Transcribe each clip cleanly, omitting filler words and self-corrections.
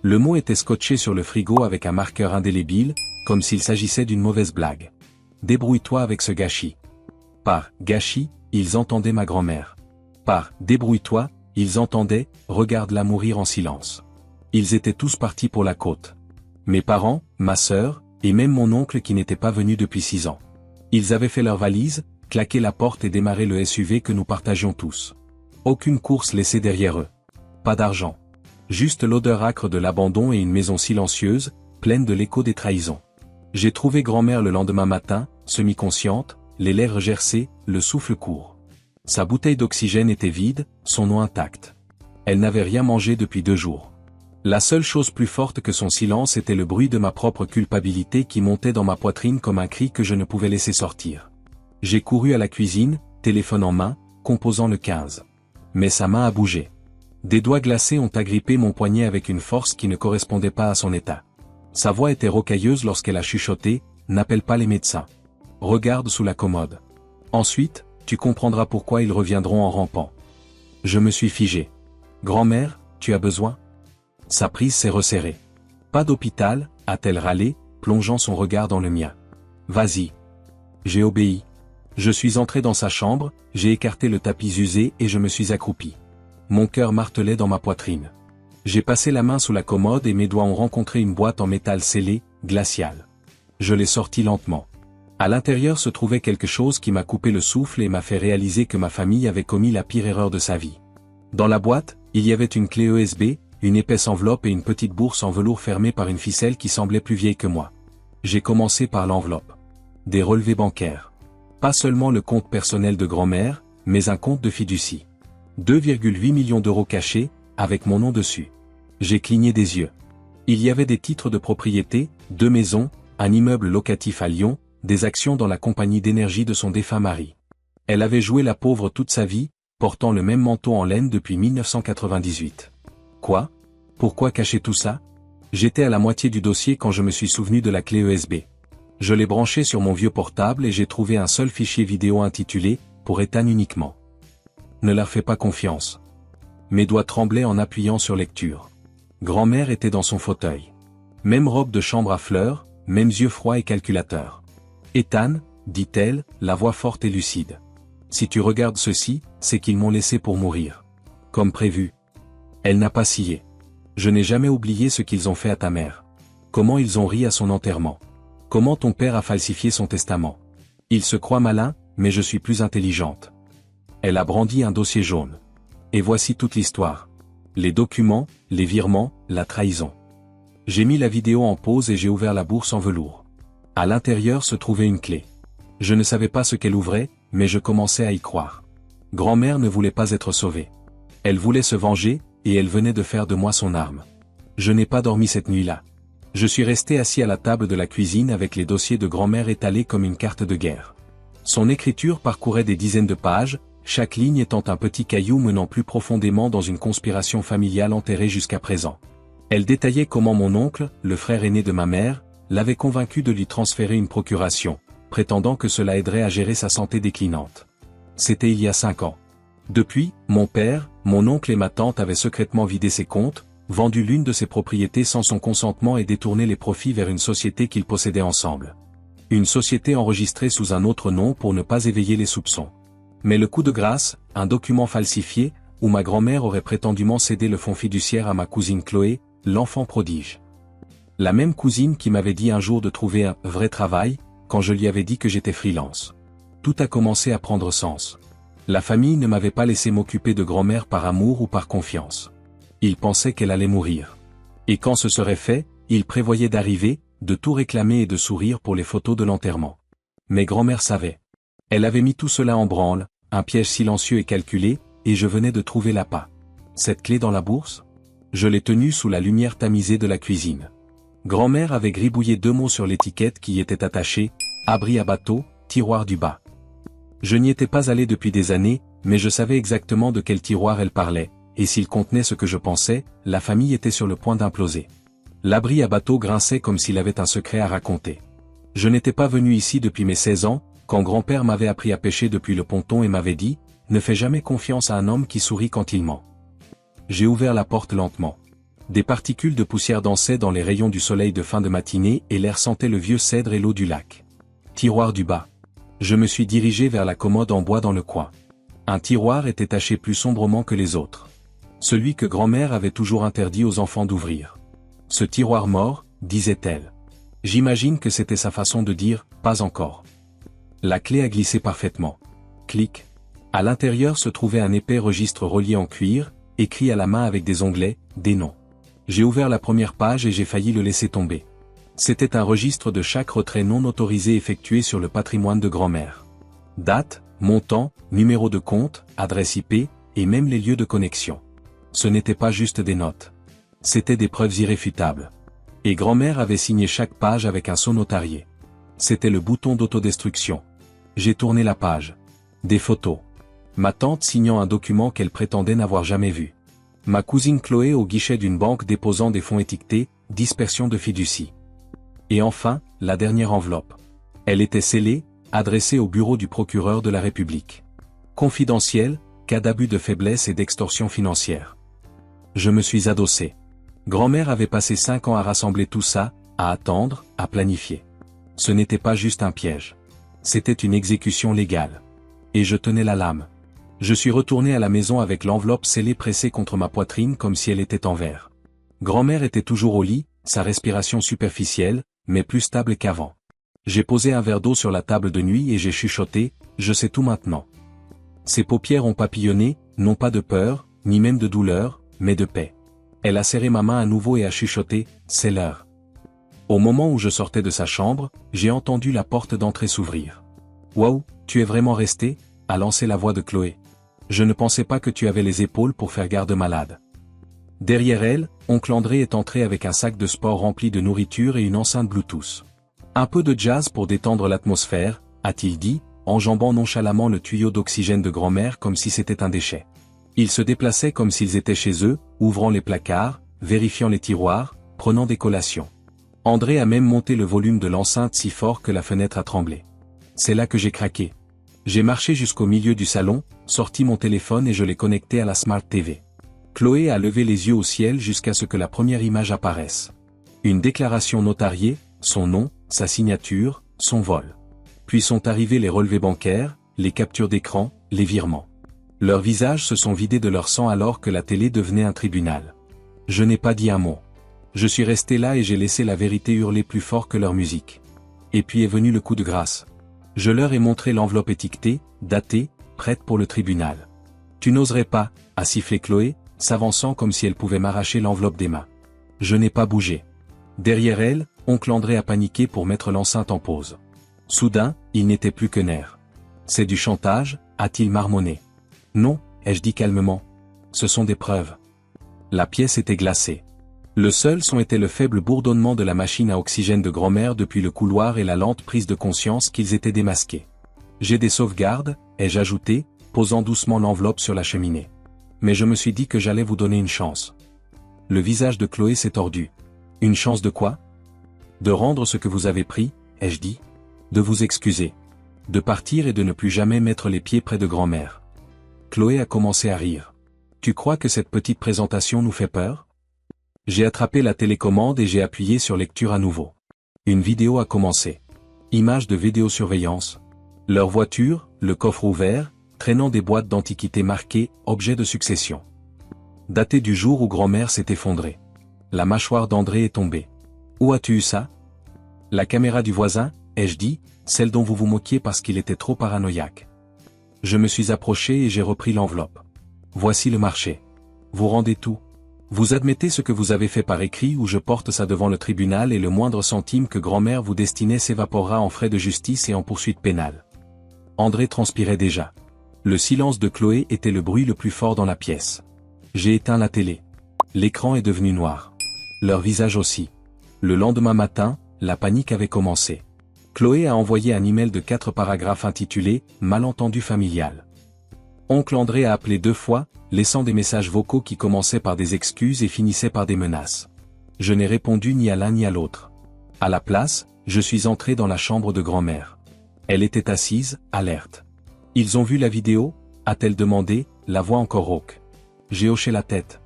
Le mot était scotché sur le frigo avec un marqueur indélébile, comme s'il s'agissait d'une mauvaise blague. Débrouille-toi avec ce gâchis. Par gâchis, ils entendaient ma grand-mère. Par débrouille-toi, ils entendaient regarde-la mourir en silence. Ils étaient tous partis pour la côte. Mes parents, ma sœur, et même mon oncle qui n'était pas venu depuis 6 ans. Ils avaient fait leur valise, claqué la porte et démarré le SUV que nous partagions tous. Aucune course laissée derrière eux. Pas d'argent. Juste l'odeur âcre de l'abandon et une maison silencieuse, pleine de l'écho des trahisons. J'ai trouvé grand-mère le lendemain matin, semi-consciente, les lèvres gercées, le souffle court. Sa bouteille d'oxygène était vide, son eau intacte. Elle n'avait rien mangé depuis 2 jours. La seule chose plus forte que son silence était le bruit de ma propre culpabilité qui montait dans ma poitrine comme un cri que je ne pouvais laisser sortir. J'ai couru à la cuisine, téléphone en main, composant le 15. Mais sa main a bougé. Des doigts glacés ont agrippé mon poignet avec une force qui ne correspondait pas à son état. Sa voix était rocailleuse lorsqu'elle a chuchoté « N'appelle pas les médecins. Regarde sous la commode. Ensuite, tu comprendras pourquoi ils reviendront en rampant. » Je me suis figé. « Grand-mère, tu as besoin ?» Sa prise s'est resserrée. « Pas d'hôpital » a-t-elle râlé, plongeant son regard dans le mien. « Vas-y. » J'ai obéi. Je suis entré dans sa chambre, j'ai écarté le tapis usé et je me suis accroupi. Mon cœur martelait dans ma poitrine. J'ai passé la main sous la commode et mes doigts ont rencontré une boîte en métal scellé, glaciale. Je l'ai sortie lentement. À l'intérieur se trouvait quelque chose qui m'a coupé le souffle et m'a fait réaliser que ma famille avait commis la pire erreur de sa vie. Dans la boîte, il y avait une clé USB, une épaisse enveloppe et une petite bourse en velours fermée par une ficelle qui semblait plus vieille que moi. J'ai commencé par l'enveloppe. Des relevés bancaires. Pas seulement le compte personnel de grand-mère, mais un compte de fiducie. 2,8 millions d'euros cachés, avec mon nom dessus. J'ai cligné des yeux. Il y avait des titres de propriété, 2 maisons, un immeuble locatif à Lyon, des actions dans la compagnie d'énergie de son défunt mari. Elle avait joué la pauvre toute sa vie, portant le même manteau en laine depuis 1998. Quoi? Pourquoi cacher tout ça? J'étais à la moitié du dossier quand je me suis souvenu de la clé USB. Je l'ai branchée sur mon vieux portable et j'ai trouvé un seul fichier vidéo intitulé « Pour Ethan uniquement ». Ne leur fais pas confiance. Mes doigts tremblaient en appuyant sur lecture. Grand-mère était dans son fauteuil. Même robe de chambre à fleurs, mêmes yeux froids et calculateurs. Ethan, dit-elle, la voix forte et lucide. Si tu regardes ceci, c'est qu'ils m'ont laissé pour mourir. Comme prévu. Elle n'a pas scié. Je n'ai jamais oublié ce qu'ils ont fait à ta mère. Comment ils ont ri à son enterrement. Comment ton père a falsifié son testament. Il se croit malin, mais je suis plus intelligente. Elle a brandi un dossier jaune. Et voici toute l'histoire. Les documents, les virements, la trahison. J'ai mis la vidéo en pause et j'ai ouvert la bourse en velours. À l'intérieur se trouvait une clé. Je ne savais pas ce qu'elle ouvrait, mais je commençais à y croire. Grand-mère ne voulait pas être sauvée. Elle voulait se venger, et elle venait de faire de moi son arme. Je n'ai pas dormi cette nuit-là. Je suis resté assis à la table de la cuisine avec les dossiers de grand-mère étalés comme une carte de guerre. Son écriture parcourait des dizaines de pages, chaque ligne étant un petit caillou menant plus profondément dans une conspiration familiale enterrée jusqu'à présent. Elle détaillait comment mon oncle, le frère aîné de ma mère, l'avait convaincu de lui transférer une procuration, prétendant que cela aiderait à gérer sa santé déclinante. C'était il y a 5 ans. Depuis, mon père, mon oncle et ma tante avaient secrètement vidé ses comptes, vendu l'une de ses propriétés sans son consentement et détourné les profits vers une société qu'ils possédaient ensemble. Une société enregistrée sous un autre nom pour ne pas éveiller les soupçons. Mais le coup de grâce, un document falsifié, où ma grand-mère aurait prétendument cédé le fonds fiduciaire à ma cousine Chloé, l'enfant prodige. La même cousine qui m'avait dit un jour de trouver un « vrai travail » quand je lui avais dit que j'étais freelance. Tout a commencé à prendre sens. La famille ne m'avait pas laissé m'occuper de grand-mère par amour ou par confiance. Ils pensaient qu'elle allait mourir. Et quand ce serait fait, ils prévoyaient d'arriver, de tout réclamer et de sourire pour les photos de l'enterrement. Mais grand-mère savait. Elle avait mis tout cela en branle, un piège silencieux et calculé, et je venais de trouver l'appât. Cette clé dans la bourse? Je l'ai tenue sous la lumière tamisée de la cuisine. Grand-mère avait gribouillé 2 mots sur l'étiquette qui y était attachée, abri à bateau, tiroir du bas. Je n'y étais pas allé depuis des années, mais je savais exactement de quel tiroir elle parlait, et s'il contenait ce que je pensais, la famille était sur le point d'imploser. L'abri à bateau grinçait comme s'il avait un secret à raconter. Je n'étais pas venu ici depuis mes 16 ans, quand grand-père m'avait appris à pêcher depuis le ponton et m'avait dit « Ne fais jamais confiance à un homme qui sourit quand il ment ». J'ai ouvert la porte lentement. Des particules de poussière dansaient dans les rayons du soleil de fin de matinée et l'air sentait le vieux cèdre et l'eau du lac. Tiroir du bas. Je me suis dirigé vers la commode en bois dans le coin. Un tiroir était taché plus sombrement que les autres. Celui que grand-mère avait toujours interdit aux enfants d'ouvrir. Ce tiroir mort, disait-elle. J'imagine que c'était sa façon de dire « pas encore ». La clé a glissé parfaitement. Clic. À l'intérieur se trouvait un épais registre relié en cuir, écrit à la main avec des onglets, des noms. J'ai ouvert la première page et j'ai failli le laisser tomber. C'était un registre de chaque retrait non autorisé effectué sur le patrimoine de grand-mère. Date, montant, numéro de compte, adresse IP, et même les lieux de connexion. Ce n'était pas juste des notes. C'étaient des preuves irréfutables. Et grand-mère avait signé chaque page avec un sceau notarié. C'était le bouton d'autodestruction. J'ai tourné la page. Des photos. Ma tante signant un document qu'elle prétendait n'avoir jamais vu. Ma cousine Chloé au guichet d'une banque déposant des fonds étiquetés, dispersion de fiducie. Et enfin, la dernière enveloppe. Elle était scellée, adressée au bureau du procureur de la République. Confidentiel, cas d'abus de faiblesse et d'extorsion financière. Je me suis adossé. Grand-mère avait passé 5 ans à rassembler tout ça, à attendre, à planifier. Ce n'était pas juste un piège. C'était une exécution légale. Et je tenais la lame. Je suis retourné à la maison avec l'enveloppe scellée pressée contre ma poitrine comme si elle était en verre. Grand-mère était toujours au lit, sa respiration superficielle, mais plus stable qu'avant. J'ai posé un verre d'eau sur la table de nuit et j'ai chuchoté, je sais tout maintenant. Ses paupières ont papillonné, non pas de peur, ni même de douleur, mais de paix. Elle a serré ma main à nouveau et a chuchoté, c'est l'heure. Au moment où je sortais de sa chambre, j'ai entendu la porte d'entrée s'ouvrir. Waouh, tu es vraiment resté, a lancé la voix de Chloé. Je ne pensais pas que tu avais les épaules pour faire garde-malade. Derrière elle, oncle André est entré avec un sac de sport rempli de nourriture et une enceinte Bluetooth. Un peu de jazz pour détendre l'atmosphère, a-t-il dit, enjambant nonchalamment le tuyau d'oxygène de grand-mère comme si c'était un déchet. Ils se déplaçaient comme s'ils étaient chez eux, ouvrant les placards, vérifiant les tiroirs, prenant des collations. André a même monté le volume de l'enceinte si fort que la fenêtre a tremblé. C'est là que j'ai craqué. J'ai marché jusqu'au milieu du salon, sorti mon téléphone et je l'ai connecté à la Smart TV. Chloé a levé les yeux au ciel jusqu'à ce que la première image apparaisse. Une déclaration notariée, son nom, sa signature, son vol. Puis sont arrivés les relevés bancaires, les captures d'écran, les virements. Leurs visages se sont vidés de leur sang alors que la télé devenait un tribunal. Je n'ai pas dit un mot. Je suis resté là et j'ai laissé la vérité hurler plus fort que leur musique. Et puis est venu le coup de grâce. Je leur ai montré l'enveloppe étiquetée, datée, prête pour le tribunal. Tu n'oserais pas, a sifflé Chloé, s'avançant comme si elle pouvait m'arracher l'enveloppe des mains. Je n'ai pas bougé. Derrière elle, oncle André a paniqué pour mettre l'enceinte en pause. Soudain, il n'était plus que nerf. C'est du chantage, a-t-il marmonné. Non, ai-je dit calmement. Ce sont des preuves. La pièce était glacée. Le seul son était le faible bourdonnement de la machine à oxygène de grand-mère depuis le couloir et la lente prise de conscience qu'ils étaient démasqués. J'ai des sauvegardes, ai-je ajouté, posant doucement l'enveloppe sur la cheminée. Mais je me suis dit que j'allais vous donner une chance. Le visage de Chloé s'est tordu. Une chance de quoi? De rendre ce que vous avez pris, ai-je dit. De vous excuser. De partir et de ne plus jamais mettre les pieds près de grand-mère. Chloé a commencé à rire. Tu crois que cette petite présentation nous fait peur? J'ai attrapé la télécommande et j'ai appuyé sur lecture à nouveau. Une vidéo a commencé. Images de vidéosurveillance. Leur voiture, le coffre ouvert, traînant des boîtes d'antiquités marquées « Objet de succession ». Daté du jour où grand-mère s'est effondrée. La mâchoire d'André est tombée. Où as-tu eu ça? La caméra du voisin, ai-je dit, celle dont vous vous moquiez parce qu'il était trop paranoïaque. Je me suis approché et j'ai repris l'enveloppe. Voici le marché. Vous rendez tout. Vous admettez ce que vous avez fait par écrit ou je porte ça devant le tribunal et le moindre centime que grand-mère vous destinait s'évaporera en frais de justice et en poursuite pénale. André transpirait déjà. Le silence de Chloé était le bruit le plus fort dans la pièce. J'ai éteint la télé. L'écran est devenu noir. Leur visage aussi. Le lendemain matin, la panique avait commencé. Chloé a envoyé un email de 4 paragraphes intitulé « Malentendu familial ». Oncle André a appelé 2 fois, laissant des messages vocaux qui commençaient par des excuses et finissaient par des menaces. Je n'ai répondu ni à l'un ni à l'autre. À la place, je suis entré dans la chambre de grand-mère. Elle était assise, alerte. « Ils ont vu la vidéo » a-t-elle demandé, la voix encore rauque. J'ai hoché la tête.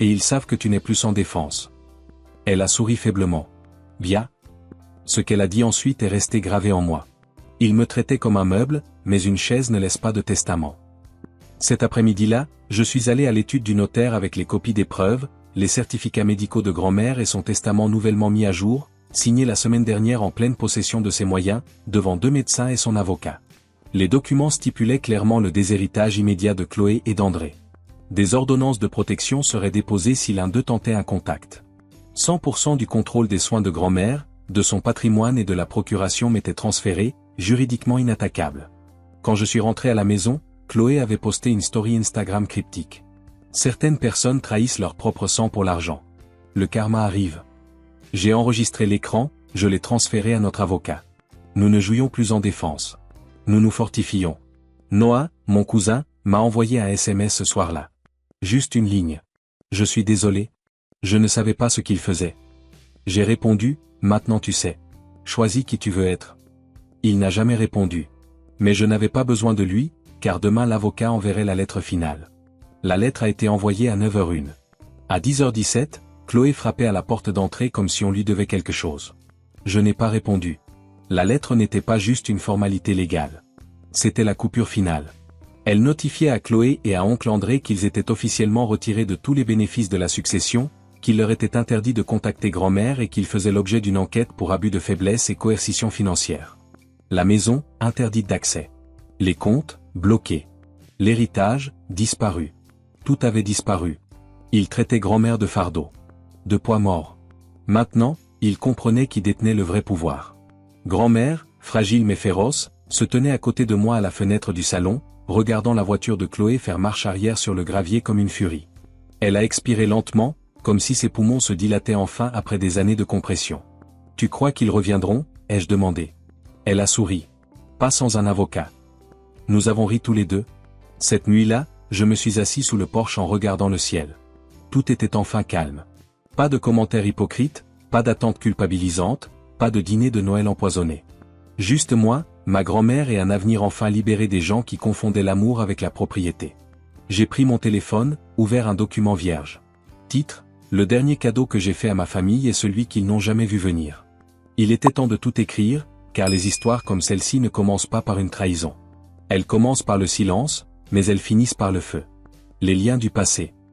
et ils savent que tu n'es plus sans défense. Elle a souri faiblement. Bien. Ce qu'elle a dit ensuite est resté gravé en moi. Il me traitait comme un meuble, mais une chaise ne laisse pas de testament. Cet après-midi-là, je suis allé à l'étude du notaire avec les copies des preuves, les certificats médicaux de grand-mère et son testament nouvellement mis à jour, signé la semaine dernière en pleine possession de ses moyens, devant 2 médecins et son avocat. Les documents stipulaient clairement le déshéritage immédiat de Chloé et d'André. Des ordonnances de protection seraient déposées si l'un d'eux tentait un contact. 100% du contrôle des soins de grand-mère, de son patrimoine et de la procuration m'était transféré, juridiquement inattaquable. Quand je suis rentré à la maison, Chloé avait posté une story Instagram cryptique. Certaines personnes trahissent leur propre sang pour l'argent. Le karma arrive. J'ai enregistré l'écran, je l'ai transféré à notre avocat. Nous ne jouions plus en défense. Nous nous fortifions. Noah, mon cousin, m'a envoyé un SMS ce soir-là. Juste une ligne. Je suis désolé. Je ne savais pas ce qu'il faisait. J'ai répondu, maintenant tu sais. Choisis qui tu veux être. Il n'a jamais répondu. Mais je n'avais pas besoin de lui, car demain l'avocat enverrait la lettre finale. La lettre a été envoyée à 9h01. À 10h17, Chloé frappait à la porte d'entrée comme si on lui devait quelque chose. Je n'ai pas répondu. La lettre n'était pas juste une formalité légale. C'était la coupure finale. Elle notifiait à Chloé et à oncle André qu'ils étaient officiellement retirés de tous les bénéfices de la succession, qu'il leur était interdit de contacter grand-mère et qu'ils faisaient l'objet d'une enquête pour abus de faiblesse et coercition financière. La maison, interdite d'accès. Les comptes, bloqués. L'héritage, disparu. Tout avait disparu. Ils traitaient grand-mère de fardeau. De poids mort. Maintenant, ils comprenaient qui détenait le vrai pouvoir. Grand-mère, fragile mais féroce, se tenait à côté de moi à la fenêtre du salon, regardant la voiture de Chloé faire marche arrière sur le gravier comme une furie. Elle a expiré lentement, comme si ses poumons se dilataient enfin après des années de compression. « Tu crois qu'ils reviendront ?» ai-je demandé. Elle a souri. Pas sans un avocat. Nous avons ri tous les deux. Cette nuit-là, je me suis assis sous le porche en regardant le ciel. Tout était enfin calme. Pas de commentaires hypocrites, pas d'attentes culpabilisantes, pas de dîner de Noël empoisonné. Juste moi, ma grand-mère et un avenir enfin libéré des gens qui confondaient l'amour avec la propriété. J'ai pris mon téléphone, ouvert un document vierge. Titre, le dernier cadeau que j'ai fait à ma famille est celui qu'ils n'ont jamais vu venir. Il était temps de tout écrire, car les histoires comme celle-ci ne commencent pas par une trahison. Elles commencent par le silence, mais elles finissent par le feu. Les liens du passé.